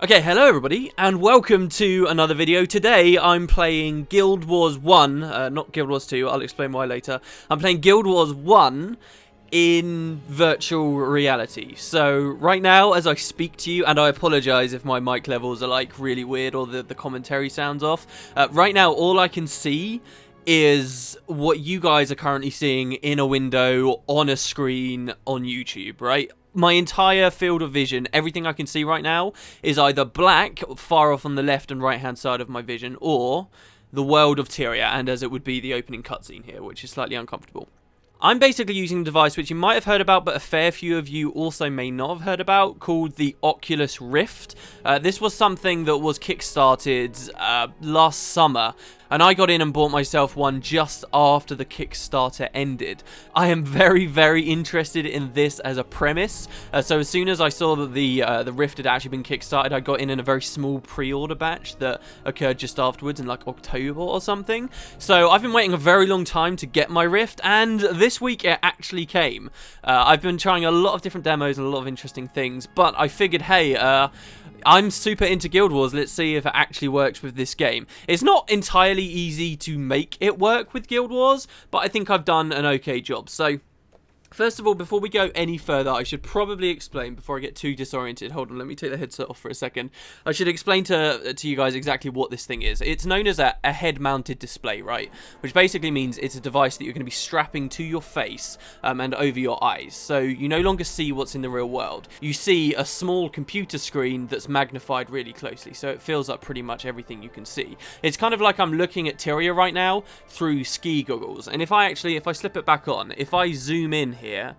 Okay, hello everybody, and welcome to another video. Today, I'm playing Guild Wars 1, not Guild Wars 2, I'll explain why later. I'm playing Guild Wars 1 in virtual reality. So, right now, as I speak to you, and I apologise if my mic levels are, like, really weird or the commentary sounds off. Right now, all I can see is what you guys are currently seeing in a window on a screen on YouTube, right? My entire field of vision, everything I can see right now, is either black, far off on the left and right hand side of my vision, or the world of Tyria, and as it would be the opening cutscene here, which is slightly uncomfortable. I'm basically using a device which you might have heard about, but a fair few of you also may not have heard about, called the Oculus Rift. This was something that was kickstarted last summer, and I got in and bought myself one just after the Kickstarter ended. I am very, very interested in this as a premise. So as soon as I saw that the Rift had actually been kickstarted, I got in a very small pre-order batch that occurred just afterwards in like October or something. So I've been waiting a very long time to get my Rift, and this week it actually came. I've been trying a lot of different demos and a lot of interesting things, but I figured, hey, I'm super into Guild Wars, let's see if it actually works with this game. It's not entirely easy to make it work with Guild Wars, but I think I've done an okay job. So, first of all, before we go any further, I should probably explain, before I get too disoriented, hold on, let me take the headset off for a second. I should explain to you guys exactly what this thing is. It's known as a head-mounted display, right? Which basically means it's a device that you're going to be strapping to your face and over your eyes. So you no longer see what's in the real world. You see a small computer screen that's magnified really closely, so it fills up pretty much everything you can see. It's kind of like I'm looking at Tyria right now through ski goggles. And if I slip it back on, if I zoom in here,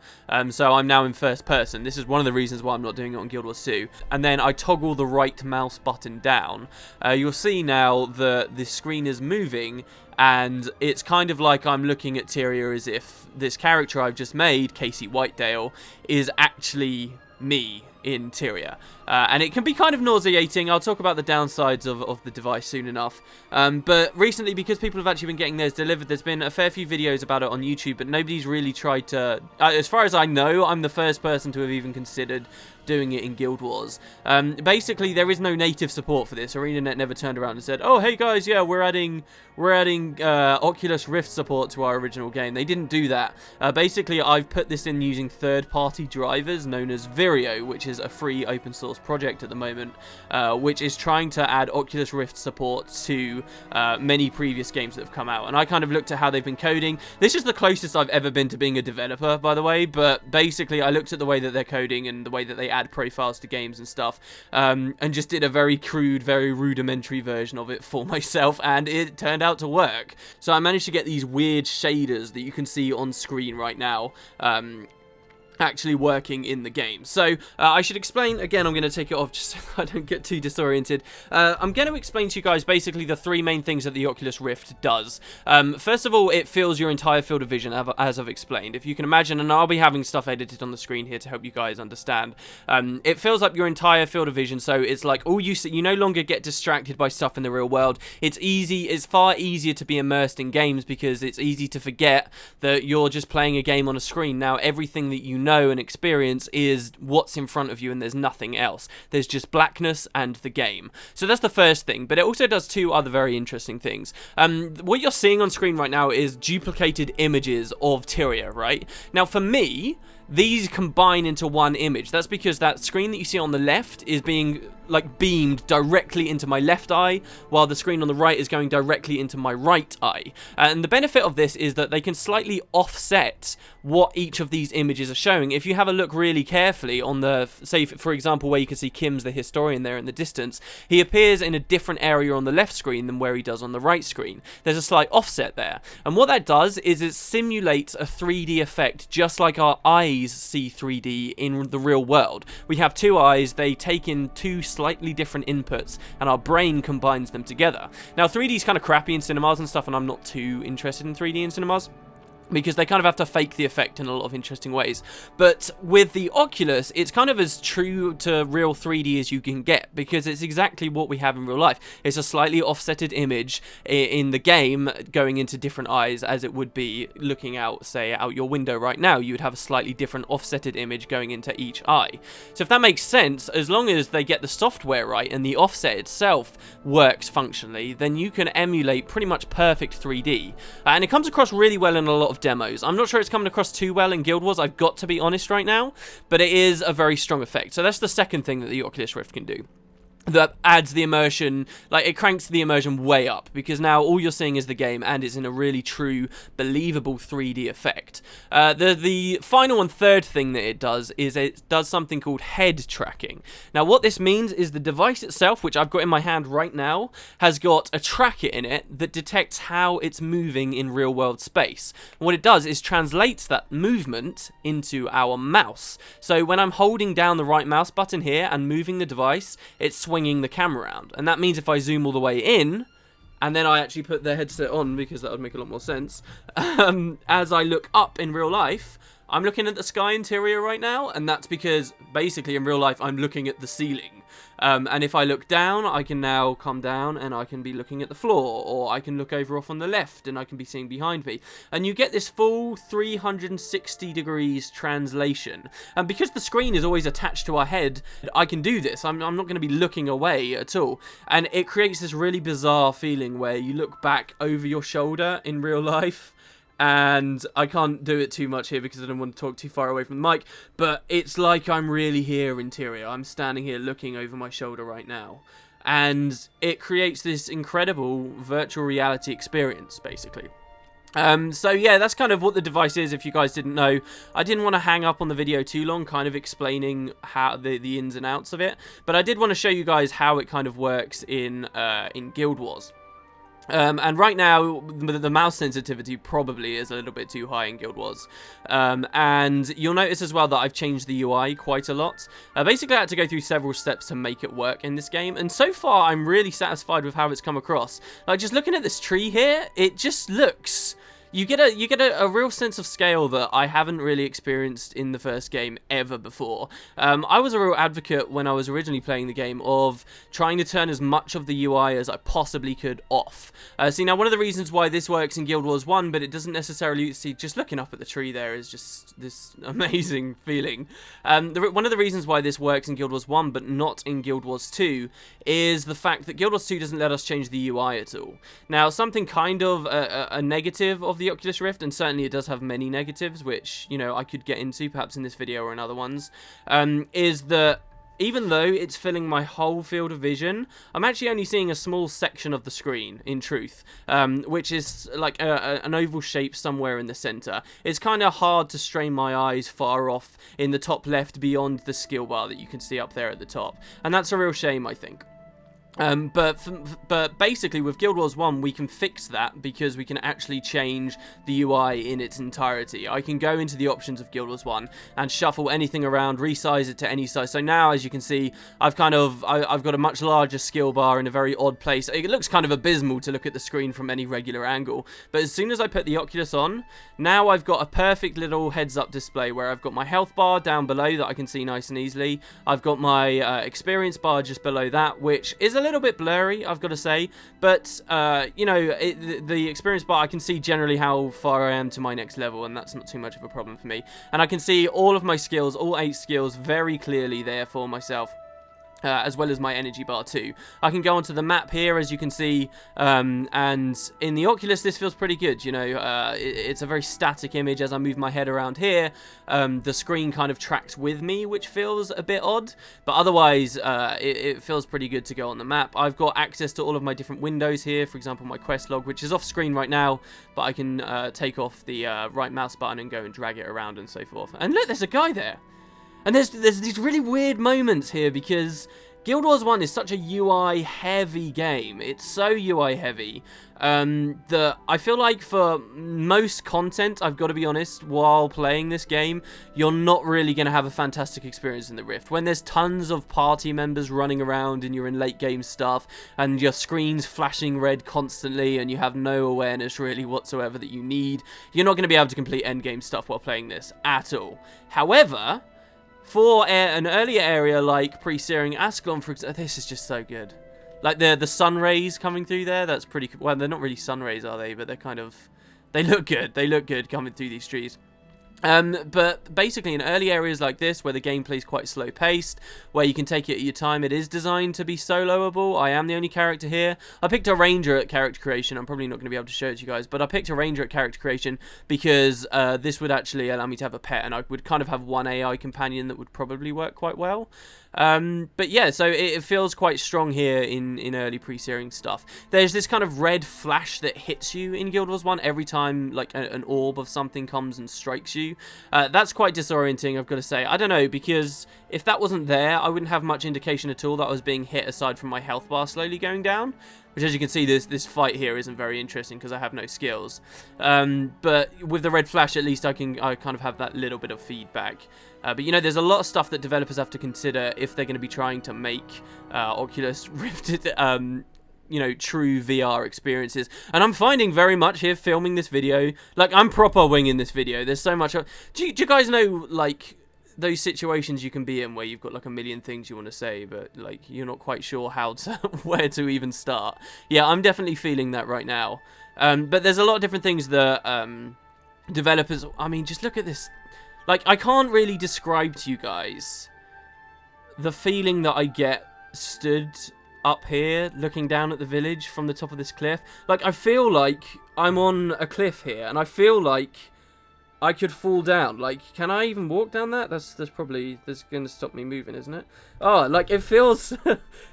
so I'm now in first person. This is one of the reasons why I'm not doing it on Guild Wars 2. And then I toggle the right mouse button down. You'll see now that the screen is moving, and it's kind of like I'm looking at Tyria as if this character I've just made, Casey Whitedale, is actually me in Tyria. And it can be kind of nauseating. I'll talk about the downsides of the device soon enough. But recently, because people have actually been getting theirs delivered, there's been a fair few videos about it on YouTube, but nobody's really tried to... as far as I know, I'm the first person to have even considered doing it in Guild Wars. Basically, there is no native support for this. ArenaNet never turned around and said, oh, hey guys, yeah, we're adding Oculus Rift support to our original game. They didn't do that. Basically, I've put this in using third-party drivers known as Vireo, which is a free open source project at the moment, which is trying to add Oculus Rift support to many previous games that have come out. And I kind of looked at how they've been coding. This is the closest I've ever been to being a developer, by the way, but basically I looked at the way that they're coding and the way that they add profiles to games and stuff, and just did a very crude, very rudimentary version of it for myself, and it turned out to work. So I managed to get these weird shaders that you can see on screen right now, actually working in the game. So I should explain, again, I'm going to take it off just so I don't get too disoriented. I'm going to explain to you guys basically the three main things that the Oculus Rift does. First of all, it fills your entire field of vision, as I've explained. If you can imagine, and I'll be having stuff edited on the screen here to help you guys understand, it fills up your entire field of vision, so it's like all you see, you no longer get distracted by stuff in the real world. It's far easier to be immersed in games because it's easy to forget that you're just playing a game on a screen. Now, everything that you know and experience is what's in front of you, and there's nothing else. There's just blackness and the game. So that's the first thing, but it also does two other very interesting things. What you're seeing on screen right now is duplicated images of Tyria, right? Now, for me, these combine into one image. That's because that screen that you see on the left is being beamed directly into my left eye, while the screen on the right is going directly into my right eye. And the benefit of this is that they can slightly offset what each of these images are showing. If you have a look really carefully on the, say for example, where you can see Kim's the historian there in the distance, he appears in a different area on the left screen than where he does on the right screen. There's a slight offset there. And what that does is it simulates a 3D effect, just like our eyes see 3D in the real world. We have two eyes, they take in two slightly different inputs, and our brain combines them together. Now, 3D is kind of crappy in cinemas and stuff, and I'm not too interested in 3D in cinemas. because they kind of have to fake the effect in a lot of interesting ways. But with the Oculus, it's kind of as true to real 3D as you can get, because it's exactly what we have in real life. It's a slightly offsetted image in the game going into different eyes, as it would be looking out, say, out your window right now. You would have a slightly different offsetted image going into each eye. So if that makes sense, as long as they get the software right and the offset itself works functionally, then you can emulate pretty much perfect 3D. And it comes across really well in a lot of demos. I'm not sure it's coming across too well in Guild Wars, I've got to be honest right now, but it is a very strong effect. So that's the second thing that the Oculus Rift can do. That adds the immersion, like it cranks the immersion way up, because now all you're seeing is the game and it's in a really true, believable 3D effect. The final and third thing that it does is it does something called head tracking. Now what this means is the device itself, which I've got in my hand right now, has got a tracker in it that detects how it's moving in real world space. And what it does is translates that movement into our mouse. So when I'm holding down the right mouse button here and moving the device, it's swinging the camera around, and that means if I zoom all the way in and then I actually put the headset on, because that would make a lot more sense, as I look up in real life, I'm looking at the sky interior right now, and that's because basically in real life I'm looking at the ceiling. And if I look down, I can now come down and I can be looking at the floor, or I can look over off on the left and I can be seeing behind me. And you get this full 360 degrees translation. And because the screen is always attached to our head, I can do this. I'm not going to be looking away at all. And it creates this really bizarre feeling where you look back over your shoulder in real life. And I can't do it too much here because I don't want to talk too far away from the mic, but it's like I'm really here interior. I'm standing here looking over my shoulder right now. And it creates this incredible virtual reality experience, basically. So yeah, that's kind of what the device is, if you guys didn't know. I didn't want to hang up on the video too long, kind of explaining how the ins and outs of it, but I did want to show you guys how it kind of works in Guild Wars. And right now, the mouse sensitivity probably is a little bit too high in Guild Wars. And you'll notice as well that I've changed the UI quite a lot. Basically, I had to go through several steps to make it work in this game. And so far, I'm really satisfied with how it's come across. Like, just looking at this tree here, it just looks... You get a real sense of scale that I haven't really experienced in the first game ever before. I was a real advocate when I was originally playing the game of trying to turn as much of the UI as I possibly could off. See, now one of the reasons why this works in Guild Wars 1, but it doesn't necessarily, see, just looking up at the tree there is just this amazing feeling. One of the reasons why this works in Guild Wars 1, but not in Guild Wars 2, is the fact that Guild Wars 2 doesn't let us change the UI at all. Now, something kind of a negative of the Oculus Rift, and certainly it does have many negatives, which, you know, I could get into perhaps in this video or in other ones, is that even though it's filling my whole field of vision, I'm actually only seeing a small section of the screen, in truth, which is like an oval shape somewhere in the center. It's kind of hard to strain my eyes far off in the top left beyond the skill bar that you can see up there at the top, and that's a real shame, I think. But basically with Guild Wars 1 we can fix that because we can actually change the UI in its entirety. I can go into the options of Guild Wars 1 and shuffle anything around, resize it to any size. So now, as you can see, I've got a much larger skill bar in a very odd place. It looks kind of abysmal to look at the screen from any regular angle, but as soon as I put the Oculus on, now I've got a perfect little heads-up display where I've got my health bar down below that I can see nice and easily. I've got my experience bar just below that, which is a little bit blurry, I've got to say, but you know, the experience bar, I can see generally how far I am to my next level, and that's not too much of a problem for me. And I can see all of my skills, all 8 skills, very clearly there for myself. As well as my energy bar too. I can go onto the map here, as you can see, and in the Oculus this feels pretty good, you know. It's a very static image. As I move my head around here, the screen kind of tracks with me, which feels a bit odd, but otherwise it feels pretty good to go on the map. I've got access to all of my different windows here, for example my quest log, which is off screen right now, but I can take off the right mouse button and go and drag it around and so forth. And look, there's a guy there. And there's these really weird moments here because Guild Wars 1 is such a UI heavy game. It's so UI heavy that I feel like for most content, I've got to be honest, while playing this game, you're not really going to have a fantastic experience in the Rift. When there's tons of party members running around and you're in late game stuff and your screen's flashing red constantly and you have no awareness really whatsoever that you need, you're not going to be able to complete endgame stuff while playing this at all. However, for an earlier area like pre-searing Ascalon, for example, this is just so good. Like the sun rays coming through there, that's pretty cool. Well, they're not really sun rays, are they? But they're kind of, they look good. They look good coming through these trees. But basically in early areas like this, where the gameplay's quite slow-paced, where you can take it at your time, it is designed to be soloable. I am the only character here. I picked a ranger at character creation. I'm probably not going to be able to show it to you guys, but I picked a ranger at character creation because this would actually allow me to have a pet, and I would kind of have one AI companion that would probably work quite well. But yeah, so it feels quite strong here in early pre-searing stuff. There's this kind of red flash that hits you in Guild Wars 1 every time like an orb of something comes and strikes you. That's quite disorienting, I've got to say. I don't know, because if that wasn't there, I wouldn't have much indication at all that I was being hit aside from my health bar slowly going down. Which, as you can see, this fight here isn't very interesting because I have no skills. But with the red flash, at least I kind of have that little bit of feedback. But, you know, there's a lot of stuff that developers have to consider if they're going to be trying to make Oculus Rift, you know, true VR experiences. And I'm finding very much here filming this video, like, I'm proper winging this video. There's so much. Do you guys know, like, those situations you can be in where you've got like a million things you want to say, but like you're not quite sure how to where to even start? Yeah, I'm definitely feeling that right now. But there's a lot of different things that developers, I mean, just look at this. Like, I can't really describe to you guys the feeling that I get stood up here looking down at the village from the top of this cliff. Like, I feel like I'm on a cliff here, and I feel like I could fall down. Like, can I even walk down that? That's going to stop me moving, isn't it? Oh, like, it feels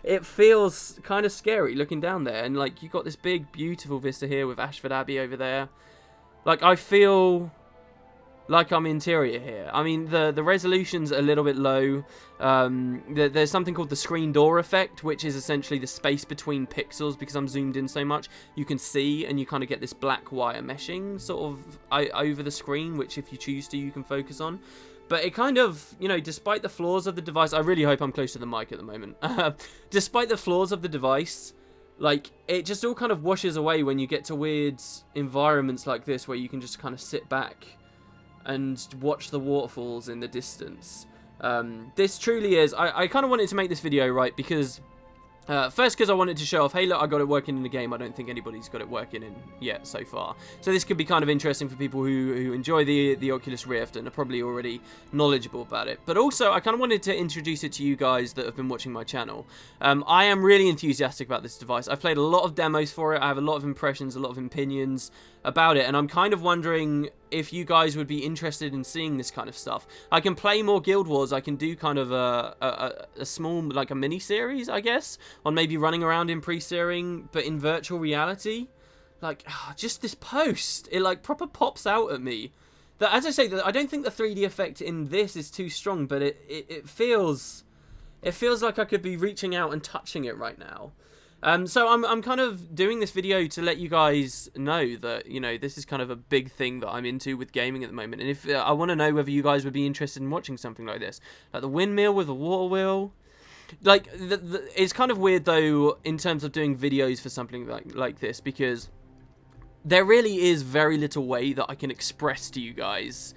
it feels kind of scary looking down there. And like, you got this big beautiful vista here with Ashford Abbey over there. Like, I feel like I'm interior here. I mean, the resolution's a little bit low. There's something called the screen door effect, which is essentially the space between pixels. Because I'm zoomed in so much, you can see, and you kind of get this black wire meshing sort of over the screen, which if you choose to, you can focus on. But it kind of, you know, despite the flaws of the device, I really hope I'm close to the mic at the moment. Despite the flaws of the device, like, it just all kind of washes away when you get to weird environments like this, where you can just kind of sit back and watch the waterfalls in the distance. This truly is, I kind of wanted to make this video, right, because first because I wanted to show off, hey look, I got it working in the game. I don't think anybody's got it working in yet so far. So this could be kind of interesting for people who enjoy the Oculus Rift and are probably already knowledgeable about it. But also, I kind of wanted to introduce it to you guys that have been watching my channel. I am really enthusiastic about this device. I've played a lot of demos for it. I have a lot of impressions, a lot of opinions about it, and I'm kind of wondering if you guys would be interested in seeing this kind of stuff. I can play more Guild Wars. I can do kind of a small, like a mini-series, I guess, on maybe running around in pre-searing, but in virtual reality. Like, just this post, it like proper pops out at me. That, as I say, that I don't think the 3D effect in this is too strong, but it feels like I could be reaching out and touching it right now. So I'm kind of doing this video to let you guys know that, you know, this is kind of a big thing that I'm into with gaming at the moment. And if I want to know whether you guys would be interested in watching something like this, like the windmill with a water wheel. Like, it's kind of weird though in terms of doing videos for something like this, because there really is very little way that I can express to you guys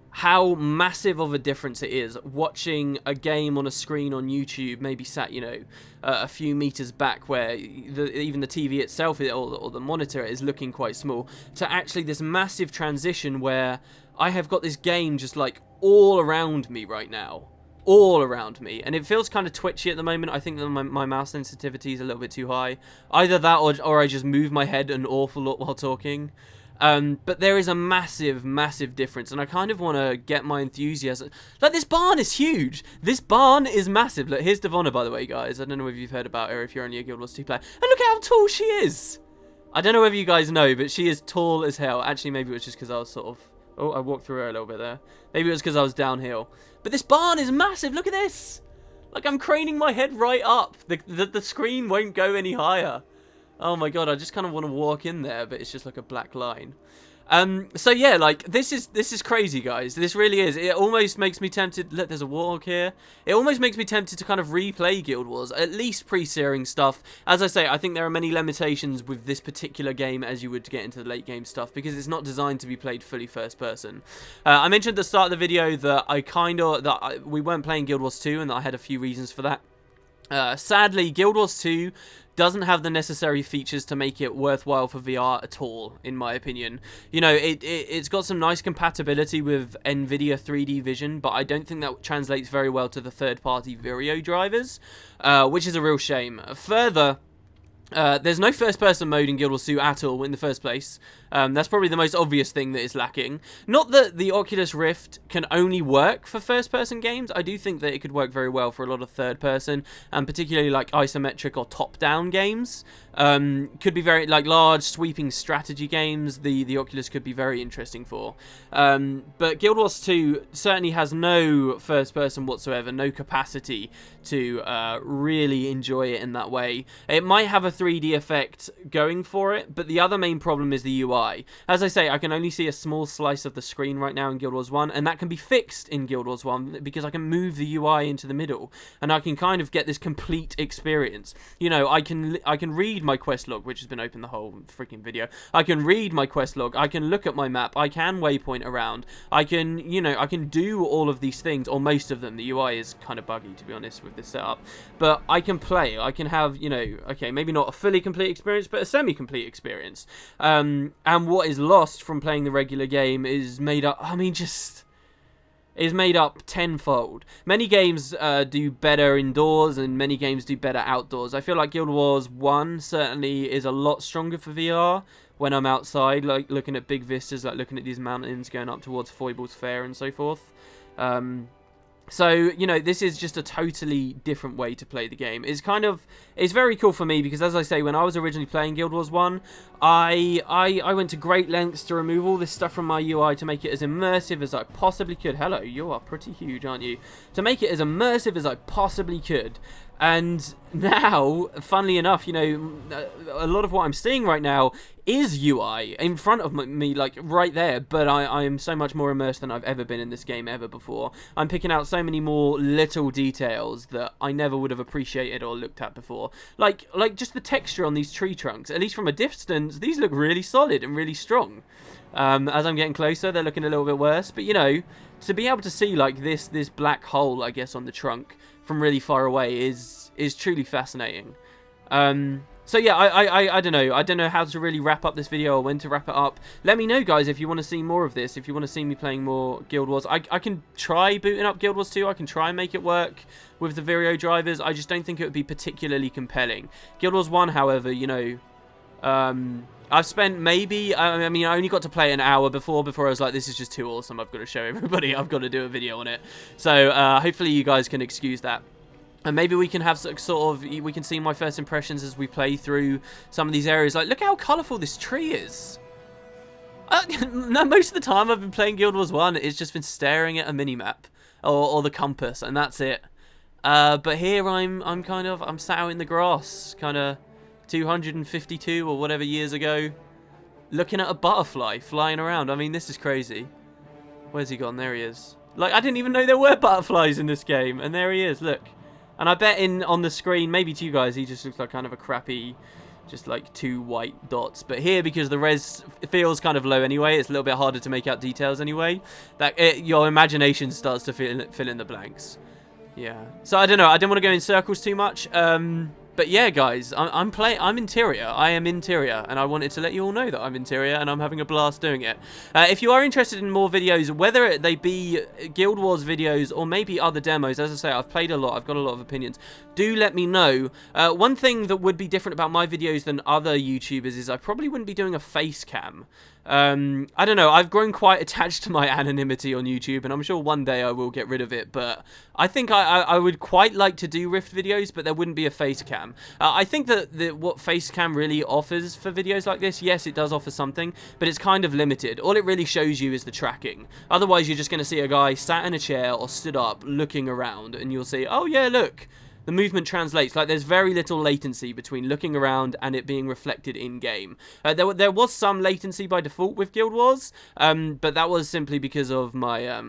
how massive of a difference it is watching a game on a screen on YouTube, maybe sat, you know, a few meters back, where even the TV itself or the monitor is looking quite small, to actually this massive transition where I have got this game just like all around me right now. All around me, and it feels kind of twitchy at the moment. I think that my mouse sensitivity is a little bit too high. Either that or I just move my head an awful lot while talking. But there is a massive difference, and I kind of want to get my enthusiasm. Like, this barn is huge. This barn is massive. Look, here's Devonna, by the way, guys. I don't know if you've heard about her, if you're only a Guild Wars 2 player. And look how tall she is. I don't know whether you guys know, but she is tall as hell. Actually, maybe it was just because I was sort of... Oh, I walked through her a little bit there. Maybe it was because I was downhill. But this barn is massive. Look at this. Like, I'm craning my head right up. The screen won't go any higher. Oh my god, I just kind of want to walk in there, but it's just like a black line. So yeah, like, this is crazy, guys. This really is. It almost makes me tempted. Look, there's a warthog here. It almost makes me tempted to kind of replay Guild Wars, at least pre-searing stuff. As I say, I think there are many limitations with this particular game as you would get into the late game stuff, because it's not designed to be played fully first person. I mentioned at the start of the video that we weren't playing Guild Wars 2, and that I had a few reasons for that. Sadly, Guild Wars 2 doesn't have the necessary features to make it worthwhile for VR at all, in my opinion. You know, it's got some nice compatibility with NVIDIA 3D Vision, but I don't think that translates very well to the third-party Vireo drivers, which is a real shame. Further, there's no first-person mode in Guild Wars 2 at all in the first place. That's probably the most obvious thing that is lacking. Not that the Oculus Rift can only work for first-person games. I do think that it could work very well for a lot of third-person, and particularly like isometric or top-down games. Could be very, like, large, sweeping strategy games, the Oculus could be very interesting for. But Guild Wars 2 certainly has no first-person whatsoever, no capacity to really enjoy it in that way. It might have a 3D effect going for it, but the other main problem is the UI. As I say, I can only see a small slice of the screen right now in Guild Wars 1, and that can be fixed in Guild Wars 1 because I can move the UI into the middle, and I can kind of get this complete experience. You know, I can read my quest log, which has been open the whole freaking video. I can read my quest log, I can look at my map, I can waypoint around, I can, you know, I can do all of these things, or most of them. The UI is kind of buggy, to be honest, with this setup, but I can play, I can have, you know, okay, maybe not a fully complete experience, but a semi-complete experience. And what is lost from playing the regular game is made up, I mean, is made up tenfold. Many games do better indoors, and many games do better outdoors. I feel like Guild Wars 1 certainly is a lot stronger for VR when I'm outside, like looking at big vistas, like looking at these mountains going up towards Foibles Fair and so forth. So, you know, this is just a totally different way to play the game. It's very cool for me because, as I say, when I was originally playing Guild Wars 1, I went to great lengths to remove all this stuff from my UI to make it as immersive as I possibly could. Hello, you are pretty huge, aren't you? To make it as immersive as I possibly could. And now, funnily enough, you know, a lot of what I'm seeing right now is UI in front of me, like right there, but I am so much more immersed than I've ever been in this game ever before. I'm picking out so many more little details that I never would have appreciated or looked at before. Like just the texture on these tree trunks, at least from a distance, these look really solid and really strong. As I'm getting closer, they're looking a little bit worse, but you know, to be able to see like this black hole, I guess, on the trunk from really far away is truly fascinating. So yeah, I don't know. I don't know how to really wrap up this video or when to wrap it up. Let me know, guys, if you want to see more of this, if you want to see me playing more Guild Wars. I can try booting up Guild Wars 2. I can try and make it work with the Vireo drivers. I just don't think it would be particularly compelling. Guild Wars 1, however, you know, I've spent maybe, I mean, I only got to play an hour before I was like, this is just too awesome. I've got to show everybody. I've got to do a video on it. So hopefully you guys can excuse that. And maybe we can have we can see my first impressions as we play through some of these areas. Like, look how colourful this tree is. No, most of the time I've been playing Guild Wars 1, it's just been staring at a minimap or the compass, and that's it. But here I'm sat out in the grass, kind of 252 or whatever years ago, looking at a butterfly flying around. I mean, this is crazy. Where's he gone? There he is. Like, I didn't even know there were butterflies in this game, and there he is. Look. And I bet on the screen, maybe to you guys, he just looks like kind of a crappy, just like two white dots. But here, because the res feels kind of low anyway, it's a little bit harder to make out details anyway. Your imagination starts to fill in the blanks. Yeah. So I don't know. I didn't want to go in circles too much. But yeah, guys, I'm interior. I am interior, and I wanted to let you all know that I'm interior, and I'm having a blast doing it. If you are interested in more videos, whether they be Guild Wars videos or maybe other demos, as I say, I've played a lot. I've got a lot of opinions. Do let me know. One thing that would be different about my videos than other YouTubers is I probably wouldn't be doing a face cam. I don't know, I've grown quite attached to my anonymity on YouTube, and I'm sure one day I will get rid of it, but I think I would quite like to do Rift videos, but there wouldn't be a face cam. I think that what face cam really offers for videos like this, yes, it does offer something, but it's kind of limited. All it really shows you is the tracking. Otherwise, you're just going to see a guy sat in a chair or stood up looking around, and you'll see, oh yeah, look, the movement translates. Like, there's very little latency between looking around and it being reflected in-game. There was some latency by default with Guild Wars, but that was simply because of my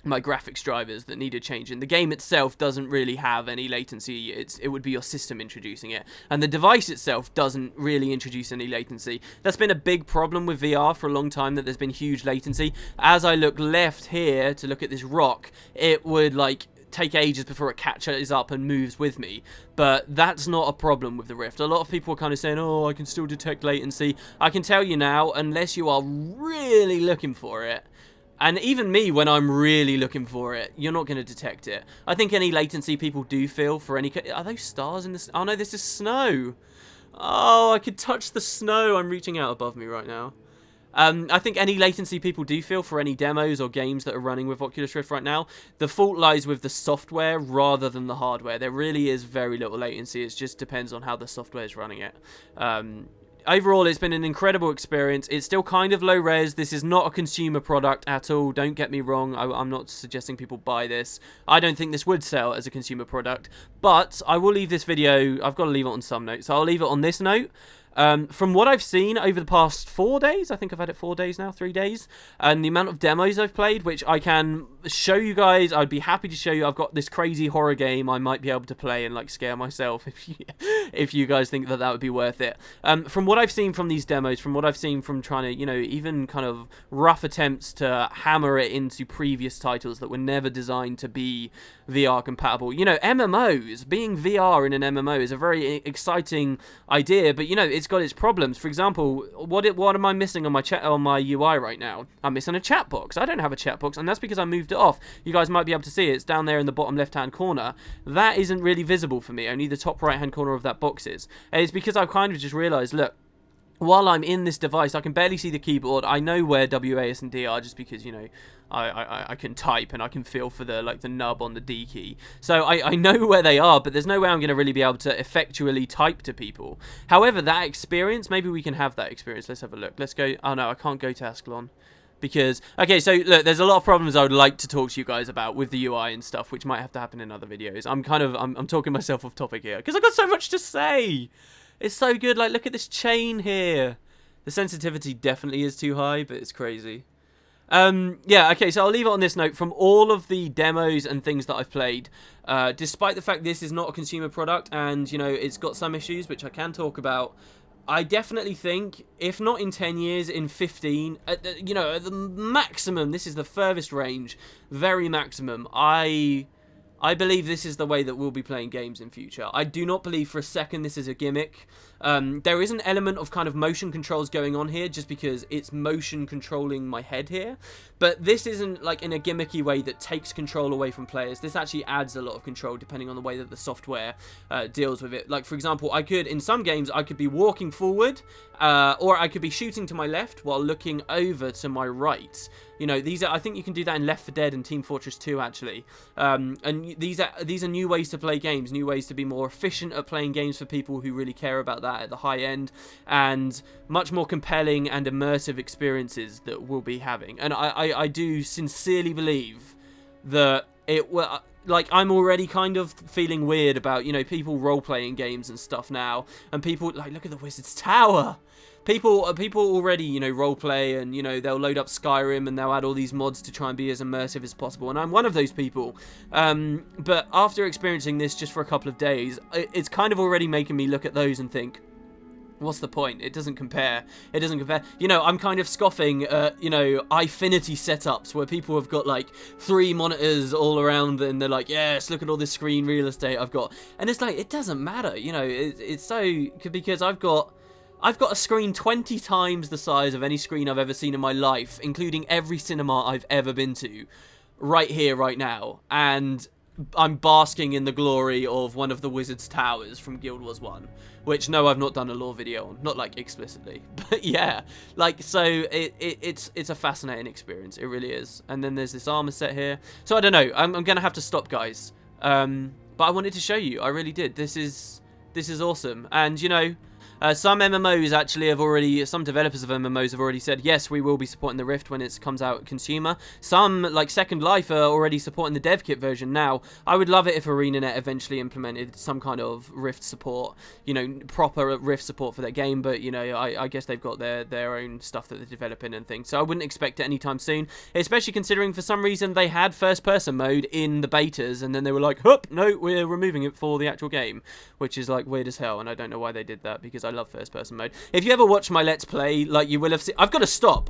my graphics drivers that needed changing. The game itself doesn't really have any latency. It would be your system introducing it. And the device itself doesn't really introduce any latency. That's been a big problem with VR for a long time, that there's been huge latency. As I look left here to look at this rock, it would, like, take ages before it catches up and moves with me, but that's not a problem with the Rift. A lot of people are kind of saying, oh, I can still detect latency. I can tell you now, unless you are really looking for it, and even me, when I'm really looking for it, you're not going to detect it. I think any latency people do feel for any... Are those stars in this? Oh no, this is snow. Oh, I could touch the snow. I'm reaching out above me right now. I think any latency people do feel for any demos or games that are running with Oculus Rift right now, the fault lies with the software rather than the hardware. There really is very little latency. It just depends on how the software is running it. Overall, it's been an incredible experience. It's still kind of low res. This is not a consumer product at all. Don't get me wrong. I'm not suggesting people buy this. I don't think this would sell as a consumer product. But I will leave this video. I've got to leave it on some note. So I'll leave it on this note. From what I've seen over the past 4 days, I think I've had it 4 days now, 3 days, and the amount of demos I've played, which I can show you guys, I'd be happy to show you. I've got this crazy horror game I might be able to play and, like, scare myself if you guys think that that would be worth it. From what I've seen from these demos, from what I've seen from trying to, you know, even kind of rough attempts to hammer it into previous titles that were never designed to be VR compatible. You know, MMOs, being VR in an MMO is a very exciting idea, but, you know, it's got its problems. For example, what am I missing on my UI right now? I'm missing a chat box. I don't have a chat box, and that's because I moved it off. You guys might be able to see it. It's down there in the bottom left-hand corner. That isn't really visible for me. Only the top right-hand corner of that box is. And it's because I've kind of just realized, look, while I'm in this device, I can barely see the keyboard. I know where W, A, S, and D are just because, you know, I can type and I can feel for the nub on the D key. So I know where they are, but there's no way I'm going to really be able to effectually type to people. However, that experience, maybe we can have that experience. Let's have a look. Let's go. Oh no, I can't go to Ascalon. Because, okay, so look, there's a lot of problems I would like to talk to you guys about with the UI and stuff, which might have to happen in other videos. I'm talking myself off topic here, because I've got so much to say. It's so good. Like, look at this chain here. The sensitivity definitely is too high, but it's crazy. Yeah, okay, so I'll leave it on this note. From all of the demos and things that I've played, despite the fact this is not a consumer product and, you know, it's got some issues, which I can talk about, I definitely think, if not in 10 years, in 15, you know, at the maximum, this is the furthest range, very maximum, I believe this is the way that we'll be playing games in future. I do not believe for a second this is a gimmick. There is an element of kind of motion controls going on here just because it's motion controlling my head here. But this isn't like in a gimmicky way that takes control away from players. This actually adds a lot of control depending on the way that the software deals with it. Like, for example, in some games, I could be walking forward or I could be shooting to my left while looking over to my right. You know, I think you can do that in Left 4 Dead and Team Fortress 2, actually. And these are new ways to play games, new ways to be more efficient at playing games for people who really care about that at the high end, and much more compelling and immersive experiences that we'll be having. And I do sincerely believe that it will... Like, I'm already kind of feeling weird about, you know, people role-playing games and stuff now, and people, like, look at the Wizard's Tower! People already, you know, roleplay and, you know, they'll load up Skyrim and they'll add all these mods to try and be as immersive as possible, and I'm one of those people. But after experiencing this just for a couple of days, it's kind of already making me look at those and think, what's the point? It doesn't compare. It doesn't compare. You know, I'm kind of scoffing at, you know, Eyefinity setups where people have got, like, 3 monitors all around and they're like, yes, look at all this screen real estate I've got. And it's like, it doesn't matter, you know, it's so... Because I've got a screen 20 times the size of any screen I've ever seen in my life, including every cinema I've ever been to, right here, right now. And I'm basking in the glory of one of the wizard's towers from Guild Wars 1, which no, I've not done a lore video on, not like explicitly, but yeah, like, so it's a fascinating experience, it really is. And then there's this armor set here, so I don't know, I'm gonna have to stop, guys, but I wanted to show you, I really did. This is awesome. And you know, some MMOs actually have already, some developers of MMOs have already said, yes, we will be supporting the Rift when it comes out consumer. Some, like Second Life, are already supporting the dev kit version now. I would love it if ArenaNet eventually implemented some kind of Rift support, you know, proper Rift support for their game, but, you know, I guess they've got their own stuff that they're developing and things, so I wouldn't expect it anytime soon, especially considering for some reason they had first-person mode in the betas, and then they were like, hup, no, we're removing it for the actual game, which is, like, weird as hell, and I don't know why they did that, because I love first person mode. If you ever watch my Let's Play, like, you will have seen, I've got to stop,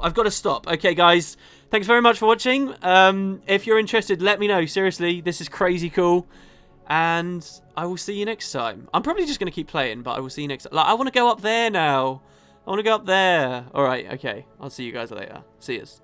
okay guys, thanks very much for watching. If you're interested, let me know, seriously, this is crazy cool, and I will see you next time. I'm probably just going to keep playing, but I will see you next time. Like, I want to go up there now, I want to go up there. Alright, okay, I'll see you guys later, see yous.